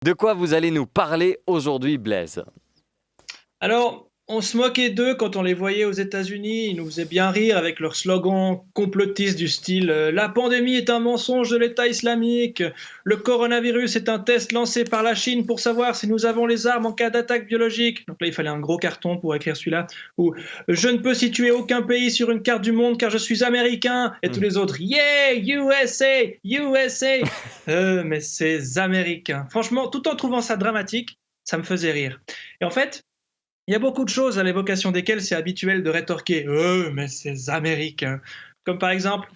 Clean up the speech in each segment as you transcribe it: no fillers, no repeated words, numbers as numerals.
De quoi vous allez nous parler aujourd'hui, Blaise? Alors, on se moquait d'eux quand on les voyait aux États-Unis. Ils nous faisaient bien rire avec leurs slogans complotistes du style La pandémie est un mensonge de l'État islamique. Le coronavirus est un test lancé par la Chine pour savoir si nous avons les armes en cas d'attaque biologique. Donc là, il fallait un gros carton pour écrire celui-là. Ou Je ne peux situer aucun pays sur une carte du monde car je suis américain. Et tous les autres Yeah, USA, USA. Mais ces Américains. Franchement, tout en trouvant ça dramatique, ça me faisait rire. Et en fait, il y a beaucoup de choses à l'évocation desquelles c'est habituel de rétorquer mais ces Américains. Comme par exemple,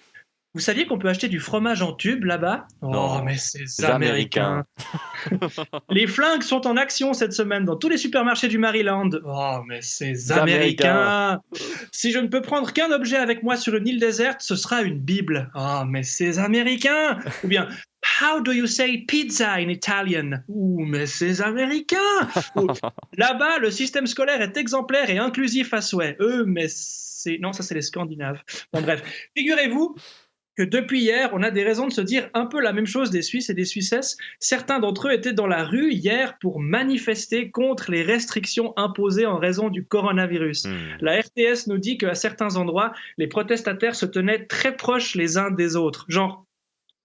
vous saviez qu'on peut acheter du fromage en tube là-bas? Oh, Non, mais ces les Américains. Américains. Les flingues sont en action cette semaine dans tous les supermarchés du Maryland. Oh, mais ces Les Américains. Américains. Si je ne peux prendre qu'un objet avec moi sur une île déserte, ce sera une Bible. Oh, mais ces Américains. Ou bien, How do you say pizza in Italian? Ouh, mais ces Américains. Ou, Là-bas, le système scolaire est exemplaire et inclusif à souhait. Mais c'est... Non, ça c'est les Scandinaves. Bon, bref. Figurez-vous que depuis hier, on a des raisons de se dire un peu la même chose des Suisses et des Suissesses. Certains d'entre eux étaient dans la rue hier pour manifester contre les restrictions imposées en raison du coronavirus. La RTS nous dit qu'à certains endroits, les protestataires se tenaient très proches les uns des autres. Genre,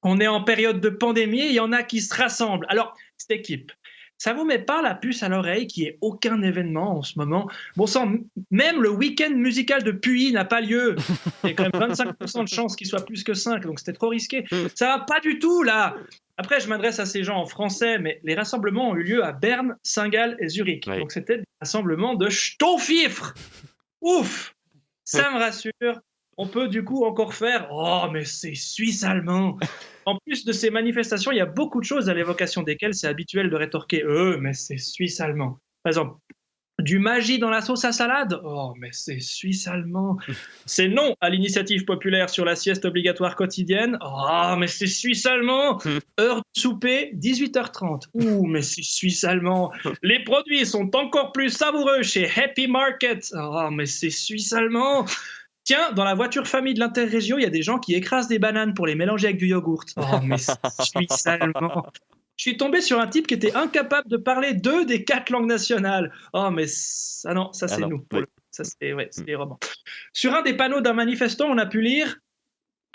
on est en période de pandémie, il y en a qui se rassemblent. Alors, cette équipe, ça vous met pas la puce à l'oreille qu'il n'y ait aucun événement en ce moment? Bon sang, même le week-end musical de Puy n'a pas lieu. Il y a quand même 25% de chances qu'il soit plus que 5, donc c'était trop risqué. Ça va pas du tout, là. Après, je m'adresse à ces gens en français, mais les rassemblements ont eu lieu à Berne, Saint-Gall et Zurich. Oui. Donc c'était des rassemblements de Stoffifre. Ouf, ça me rassure. On peut du coup encore faire « Oh, mais c'est suisse-allemand !» En plus de ces manifestations, il y a beaucoup de choses à l'évocation desquelles c'est habituel de rétorquer « mais c'est suisse-allemand !» Par exemple, du magie dans la sauce à salade? Oh, mais c'est suisse-allemand! C'est non à l'initiative populaire sur la sieste obligatoire quotidienne? Oh, mais c'est suisse-allemand! Heure de souper, 18h30. Ouh, mais c'est suisse-allemand! Les produits sont encore plus savoureux chez Happy Market. Oh, mais c'est suisse-allemand! Tiens, dans la voiture famille de l'Interrégio, il y a des gens qui écrasent des bananes pour les mélanger avec du yogourt. Oh, mais c'est suisse-allemand! Je suis tombé sur un type qui était incapable de parler 2 des 4 langues nationales. Oh, mais ah non, ça c'est non, nous. Pour oui. le coup. Ça c'est des romans. Sur un des panneaux d'un manifestant, on a pu lire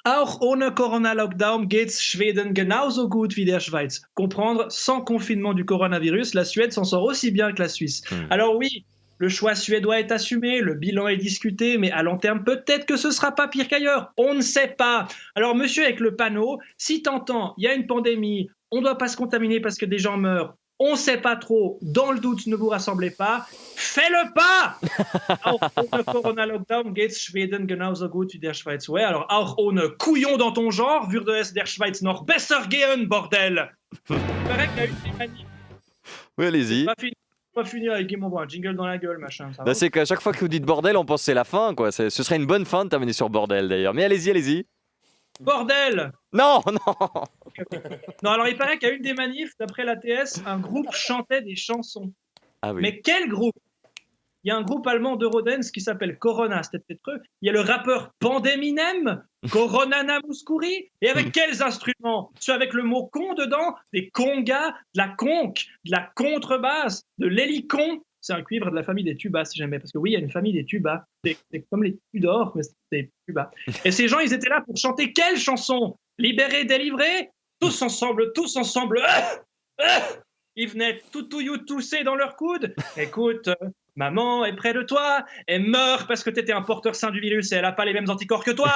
Auch ohne Corona-Lockdown geht's Schweden genauso gut wie der Schweiz. Comprendre, sans confinement du coronavirus, la Suède s'en sort aussi bien que la Suisse. Alors oui, le choix suédois est assumé, le bilan est discuté, mais à long terme, peut-être que ce sera pas pire qu'ailleurs. On ne sait pas. Alors, monsieur avec le panneau, si t'entends, il y a une pandémie, on ne doit pas se contaminer parce que des gens meurent, on ne sait pas trop, dans le doute, ne vous rassemblez pas, fais-le pas! Auch ohne Corona-Lockdown geht's Schweden genauso gut wie der Schweiz. Ouais, alors, auch ohne couillon dans ton genre, würde es der Schweiz noch besser gehen, bordel! Il paraît qu'il y a eu des manifs. Oui, allez-y. Pas finir avec Guy Monbois, un jingle dans la gueule, machin. Ça va. Bah, c'est qu'à chaque fois que vous dites bordel, on pense que c'est la fin, quoi. Ce serait une bonne fin de terminer sur bordel, d'ailleurs. Mais allez-y, allez-y. Bordel! Non, non. Non, alors il paraît qu'à une des manifs, d'après l'ATS, un groupe chantait des chansons. Ah oui. Mais quel groupe? Il y a un groupe allemand d'Eurodance qui s'appelle Corona, c'était peut-être eux. Il y a le rappeur Pandeminem, Coronana Mouskouri. Et avec quels instruments? Ceux avec le mot con dedans? Des congas, de la conque, de la contrebasse, de l'hélicon. C'est un cuivre de la famille des tubas, si jamais. Parce que oui, il y a une famille des tubas. C'est comme les Tudors, mais c'est des tubas. Et ces gens, ils étaient là pour chanter quelle chanson? Libérés, délivrés? Tous ensemble, tous ensemble. Ils venaient tout tousser dans leur coude. Écoute, maman est près de toi, elle meurt parce que t'étais un porteur sain du virus et elle a pas les mêmes anticorps que toi.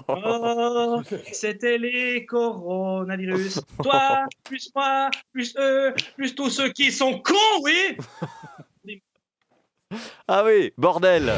Oh, c'était les coronavirus. Toi, plus moi, plus eux, plus tous ceux qui sont cons, oui. Ah oui, bordel.